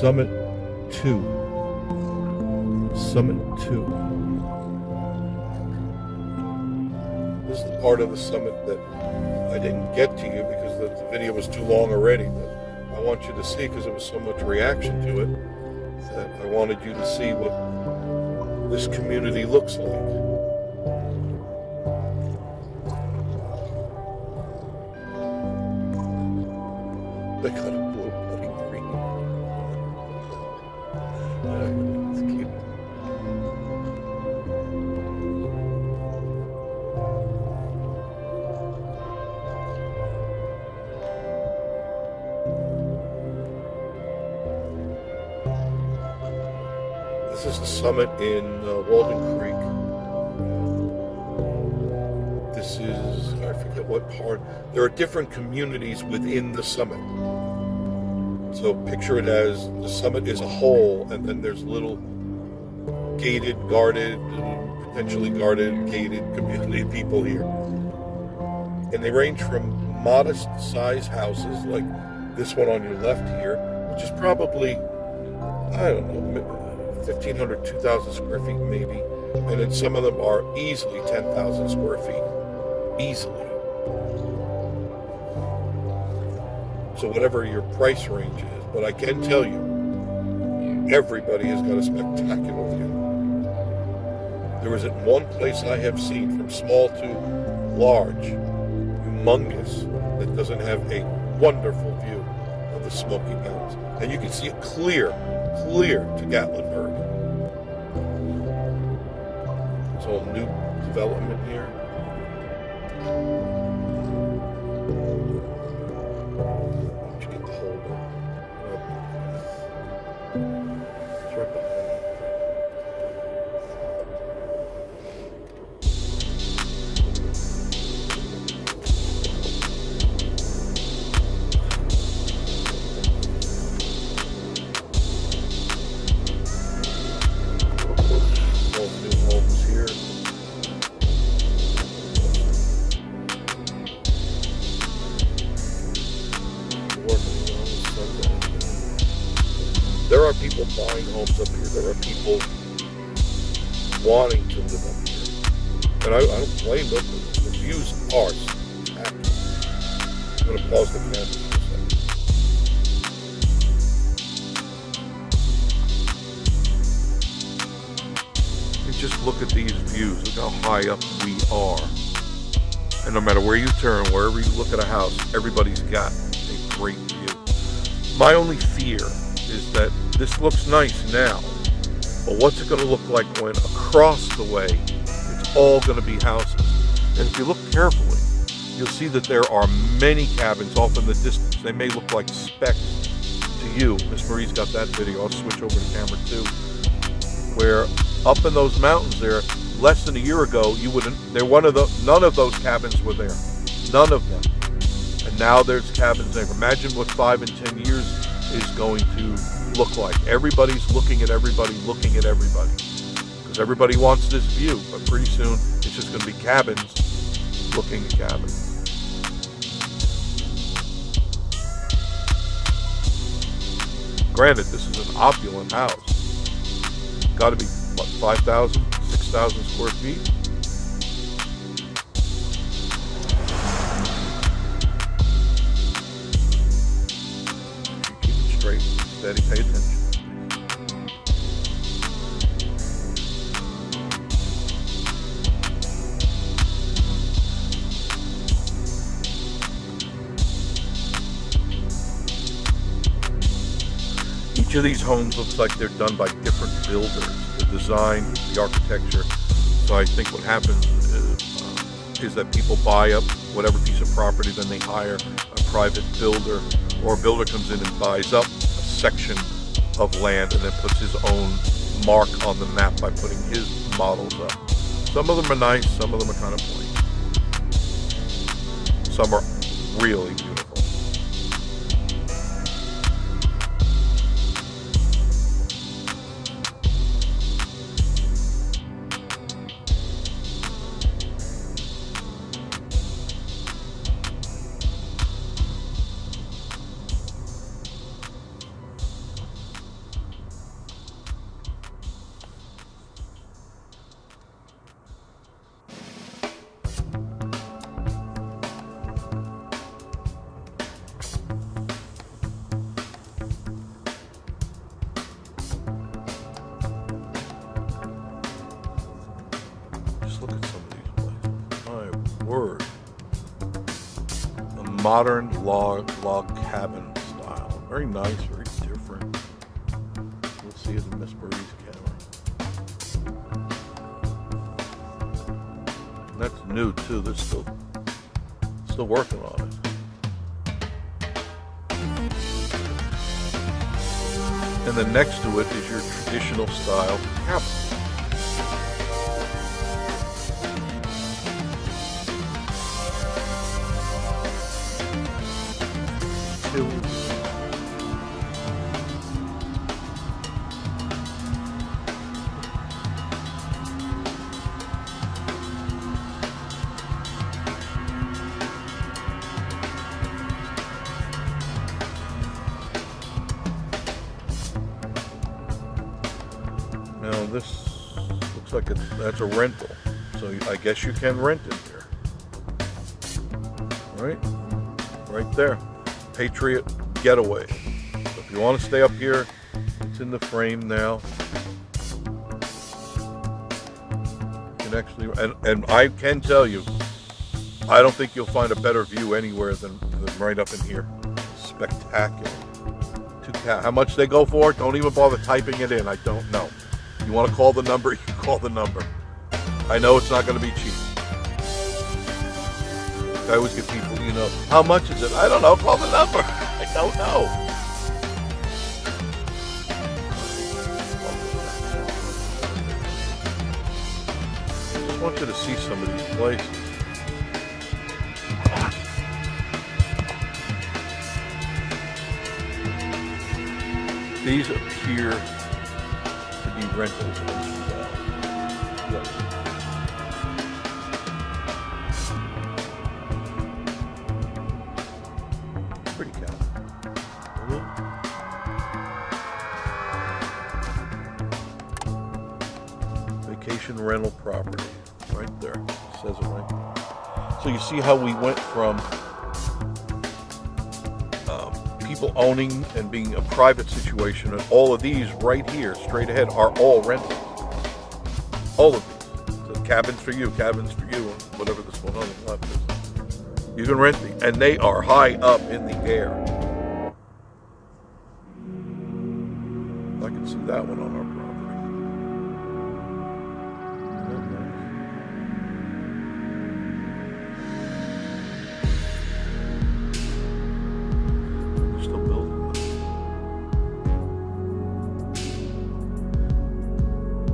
Summit 2. Summit 2. This is the part of the summit that I didn't get to you because the video was too long already, but I want you to see, because there was so much reaction to it, that I wanted you to see what this community looks like. They got a blue bloody green. It's cute. This is the summit in Walden Creek. This is, I forget what part. There are different communities within the summit. So picture it as the summit is a whole, and then there's little gated, guarded, potentially guarded, gated community people here. And they range from modest size houses like this one on your left here, which is probably, I don't know, 1,500, 2,000 square feet maybe. And then some of them are easily 10,000 square feet. Easily. So whatever your price range is, but I can tell you, everybody has got a spectacular view. There isn't one place I have seen, from small to large, humongous, that doesn't have a wonderful view of the Smoky Mountains. And you can see it clear to Gatlinburg. It's all new development here. There are people buying homes up here. There are people wanting to live up here. And I don't blame them. The views are spectacular. I'm going to pause the camera for a second. And just look at these views. Look how high up we are. And no matter where you turn, wherever you look at a house, everybody's got a great view. My only fear is that this looks nice now, but what's it going to look like when across the way it's all going to be houses? And if you look carefully, you'll see that there are many cabins off in the distance. They may look like specks to you. Miss Marie's got that video. I'll switch over to camera 2. Where up in those mountains there, less than a year ago, you wouldn't. None of those cabins were there. None of them. And now there's cabins there. Imagine what 5 and 10 years is going to look like. Everybody's looking at everybody, because everybody wants this view, but pretty soon it's just going to be cabins looking at cabins. Granted, this is an opulent house. Got to be, what, 5,000, 6,000 square feet? Steady, pay attention. Each of these homes looks like they're done by different builders. The design, the architecture. So I think what happens is that people buy up whatever piece of property, then they hire a private builder, or a builder comes in and buys up section of land and then puts his own mark on the map by putting his models up. Some of them are nice, some of them are kind of plain. Some are really beautiful. word. A modern log cabin style. Very nice, very different. You'll see it in Miss Marie's camera. And that's new too. They're still working on it. And then next to it is your traditional style cabin. Now this looks like that's a rental, so I guess you can rent in here. Right there, Patriot Getaway. So if you want to stay up here, it's in the frame now. You can actually, and I can tell you, I don't think you'll find a better view anywhere than right up in here. Spectacular. How much they go for? Don't even bother typing it in. I don't know. You want to call the number, you call the number. I know it's not going to be cheap. I always get people, you know, how much is it? I don't know, call the number. I don't know. I just want you to see some of these places. These appear to be rentals as well. Yes. Pretty cabin. Vacation rental property. Right there. It says it right there. So you see how we went from people owning and being a private situation, and all of these right here straight ahead are all rentals. All of these. So cabins for you, and whatever this one on the left is. You can rent these, and they are high up in the air. I can see that one on our property.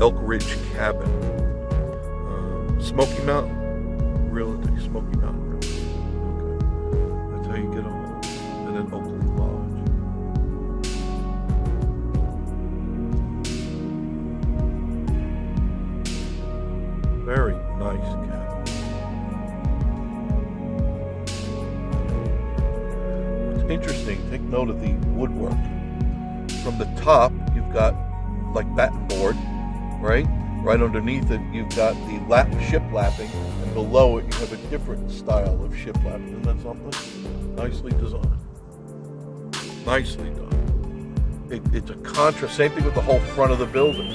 Elk Ridge Cabin, Smoky Mountain Realty, Smoky Mountain Realty. Okay, that's how you get on. And then Oakley Lodge. Very nice cabin. What's interesting, take note of the woodwork. From the top, you've got like batten board. Right underneath it, you've got the ship lapping, and below it, you have a different style of ship lapping. Isn't that something? Nicely designed. Nicely done. It's a contrast. Same thing with the whole front of the building.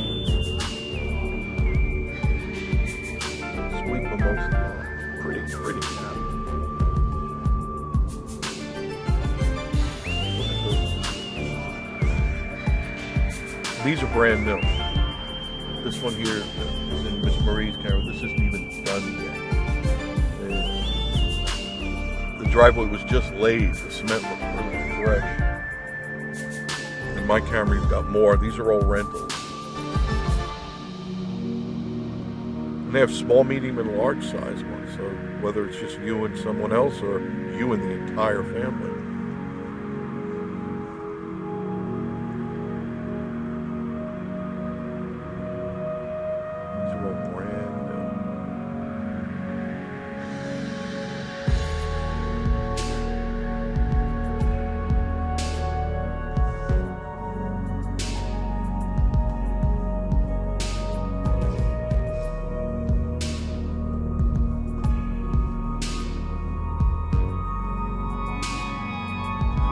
Sweep them most of them. Pretty cabin. These are brand new. This one here is in Miss Marie's camera. This isn't even done yet. The driveway was just laid. The cement looked really fresh. In my camera, you've got more. These are all rentals. And they have small, medium, and large size ones. So whether it's just you and someone else or you and the entire family.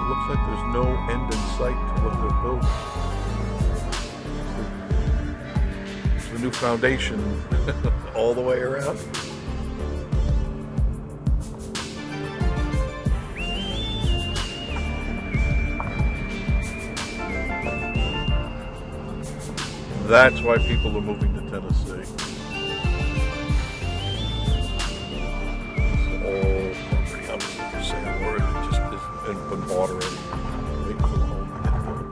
Looks like there's no end in sight to what they're building. It's the new foundation all the way around. That's why people are moving to Tennessee. All property obviously for sale, or it just has been bought already. Waiting for the home to get built.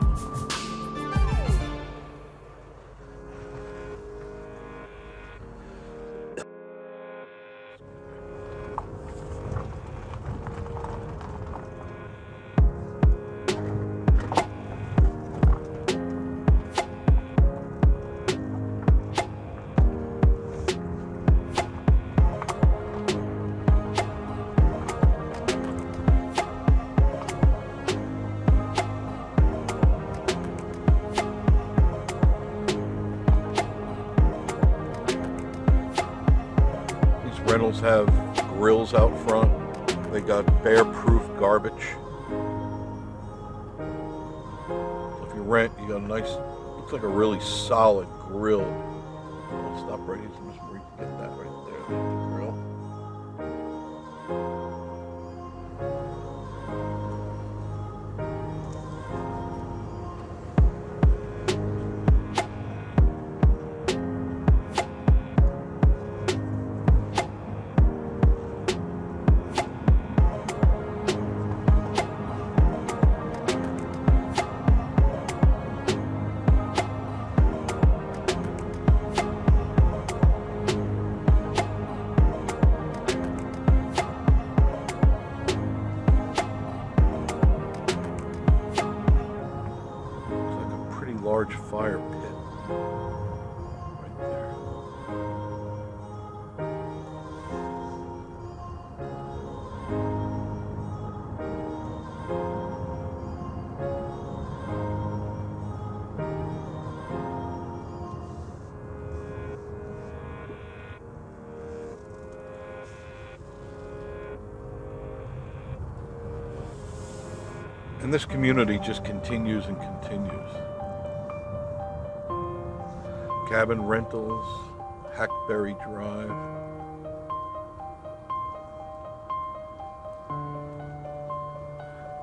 Rentals have grills out front. They got bear-proof garbage. So if you rent, you got a nice, looks like a really solid grill. I'll stop right here so Miss Marie can get that right there. There's the grill. Large fire pit right there. And this community just continues and continues. Cabin Rentals, Hackberry Drive.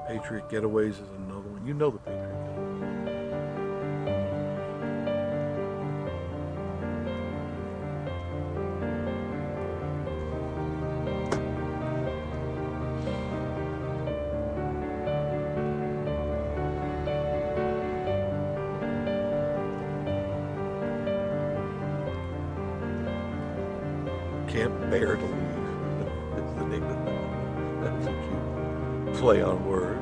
Patriot Getaways is another one. You know the Patriot Can't bear to leave. That's the name of it. That's a cute play on words.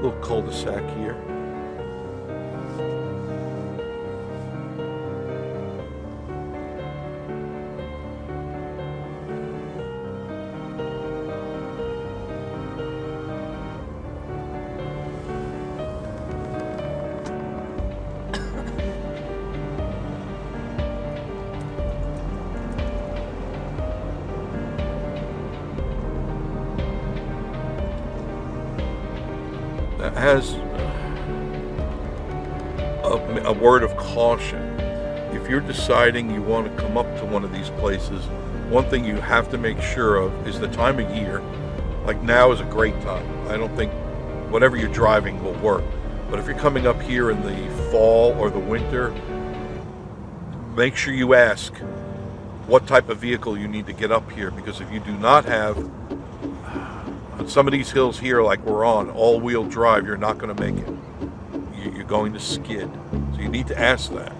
Little cul-de-sac here. Has a word of caution. If you're deciding you want to come up to one of these places, one thing you have to make sure of is the time of year. Like now is a great time. I don't think whatever you're driving will work. But if you're coming up here in the fall or the winter, make sure you ask what type of vehicle you need to get up here, because if you do not have, on some of these hills here like we're on, all-wheel drive, you're not going to make it. You're going to skid. So you need to ask that.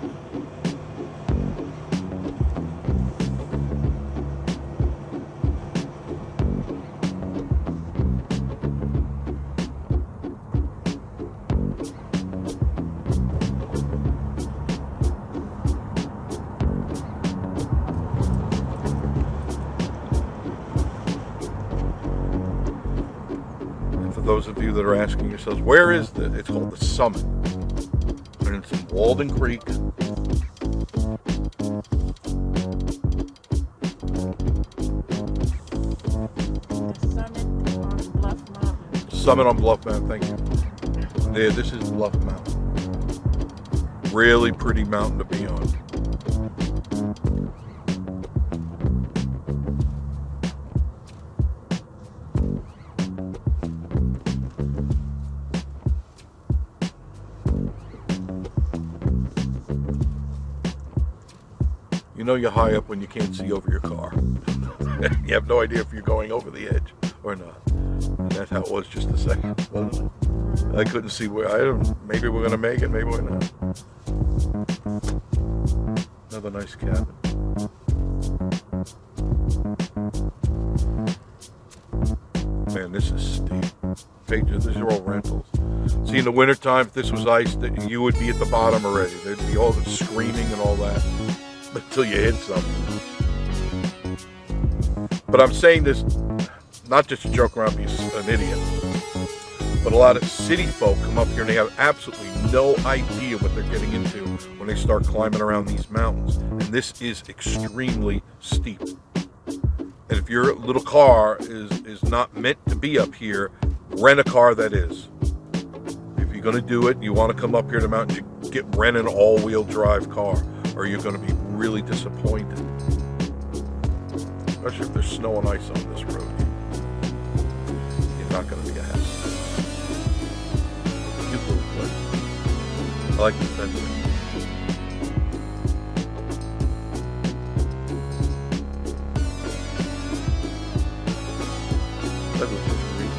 Those of you that are asking yourselves, where is the, it's called the Summit, and it's in Walden Creek. Summit on Bluff Mountain, thank you. Yeah, this is Bluff Mountain. Really pretty mountain to be on. You know you're high up when you can't see over your car. You have no idea if you're going over the edge or not. And that's how it was just a second. I couldn't see where. Maybe we're gonna make it. Maybe we're not. Another nice cabin. Man, this is steep. These are all rentals. See, in the wintertime, if this was ice, you would be at the bottom already. There'd be all the screaming and all that until you hit something. But I'm saying this not just to joke around, be an idiot, but a lot of city folk come up here and they have absolutely no idea what they're getting into when they start climbing around these mountains. And this is extremely steep. And if your little car is not meant to be up here, rent a car that is. If you're going to do it, you want to come up here to the mountain, you rent an all-wheel drive car, or you're going to be really disappointed. Especially if there's snow and ice on this road. You're not going to be a happy. Cute little place. I like the fencing. That was just great.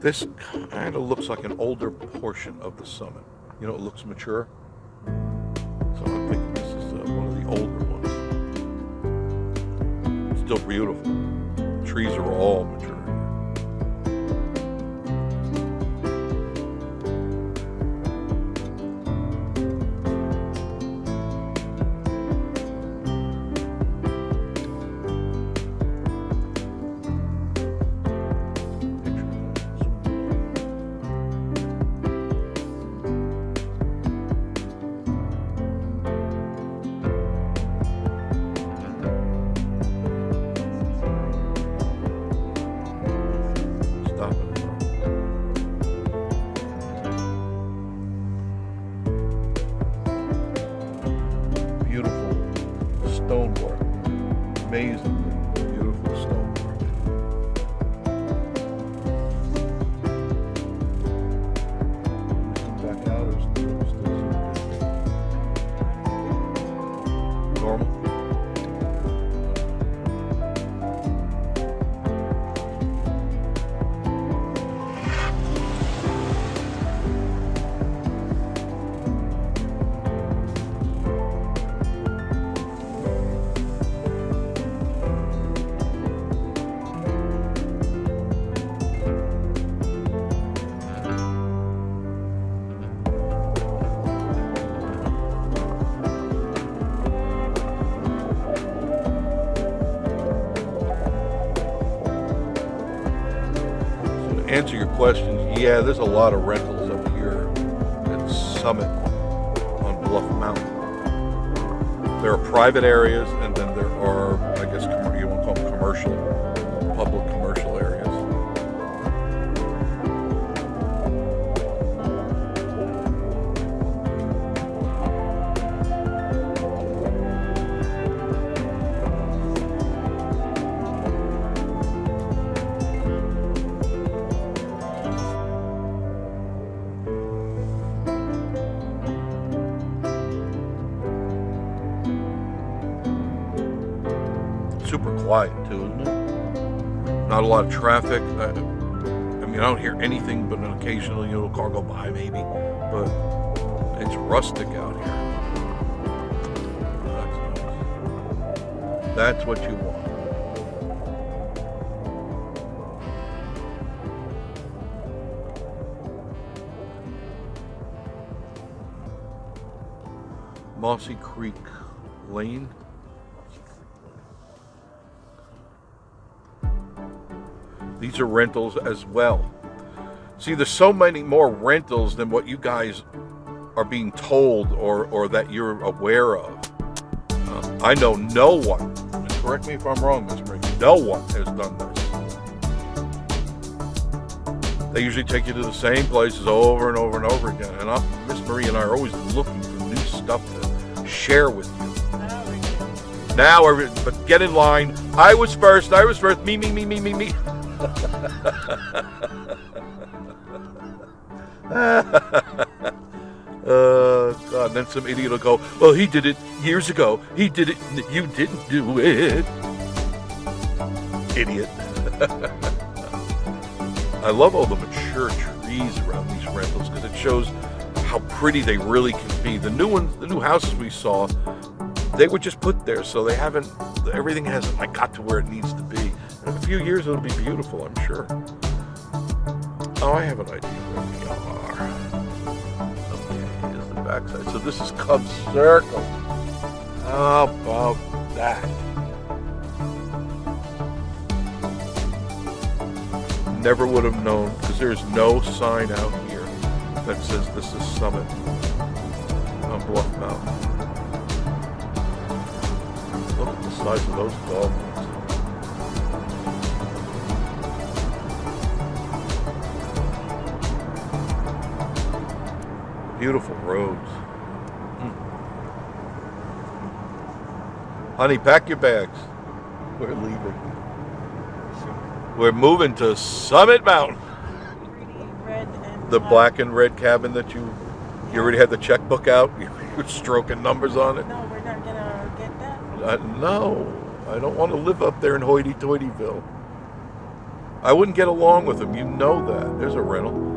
This kind of looks like an older portion of the summit. You know, it looks mature. So I'm thinking this is one of the older ones. Still beautiful. The trees are all mature. Beautiful stonework, amazingly beautiful stonework. Come back out or still normal? Answer your questions, yeah, there's a lot of rentals up here at Summit on Bluff Mountain. There are private areas, and then there are, I guess, you want to call them commercial, public commercial areas. Super quiet too, isn't it? Not a lot of traffic. I mean, I don't hear anything but an occasional little car go by maybe, but it's rustic out here. That's nice. That's what you want. Mossy Creek Lane. These are rentals as well. See, there's so many more rentals than what you guys are being told or that you're aware of. I know no one, and correct me if I'm wrong, Miss Marie, no one has done this. They usually take you to the same places over and over and over again. And Miss Marie and I are always looking for new stuff to share with you. Now, but get in line. I was first. Me. God, and then some idiot will go, well, he did it years ago. He did it, you didn't do it. Idiot. I love all the mature trees around these rentals because it shows how pretty they really can be. The new houses we saw, they were just put there, so they haven't, everything hasn't like got to where it needs to be. In a few years it'll be beautiful, I'm sure. Oh, I have an idea where we are. Okay, here's the backside. So this is Cub Circle. How about that? Never would have known, because there's no sign out here that says this is Summit on Bluff Mountain. Look at the size of those dolphins. Beautiful roads. Honey, pack your bags. We're leaving. We're moving to Summit Mountain. The black and red cabin that you already had the checkbook out. You were stroking numbers on it. No, we're not gonna get that. No, I don't want to live up there in hoity-toityville. I wouldn't get along with them. You know that. There's a rental.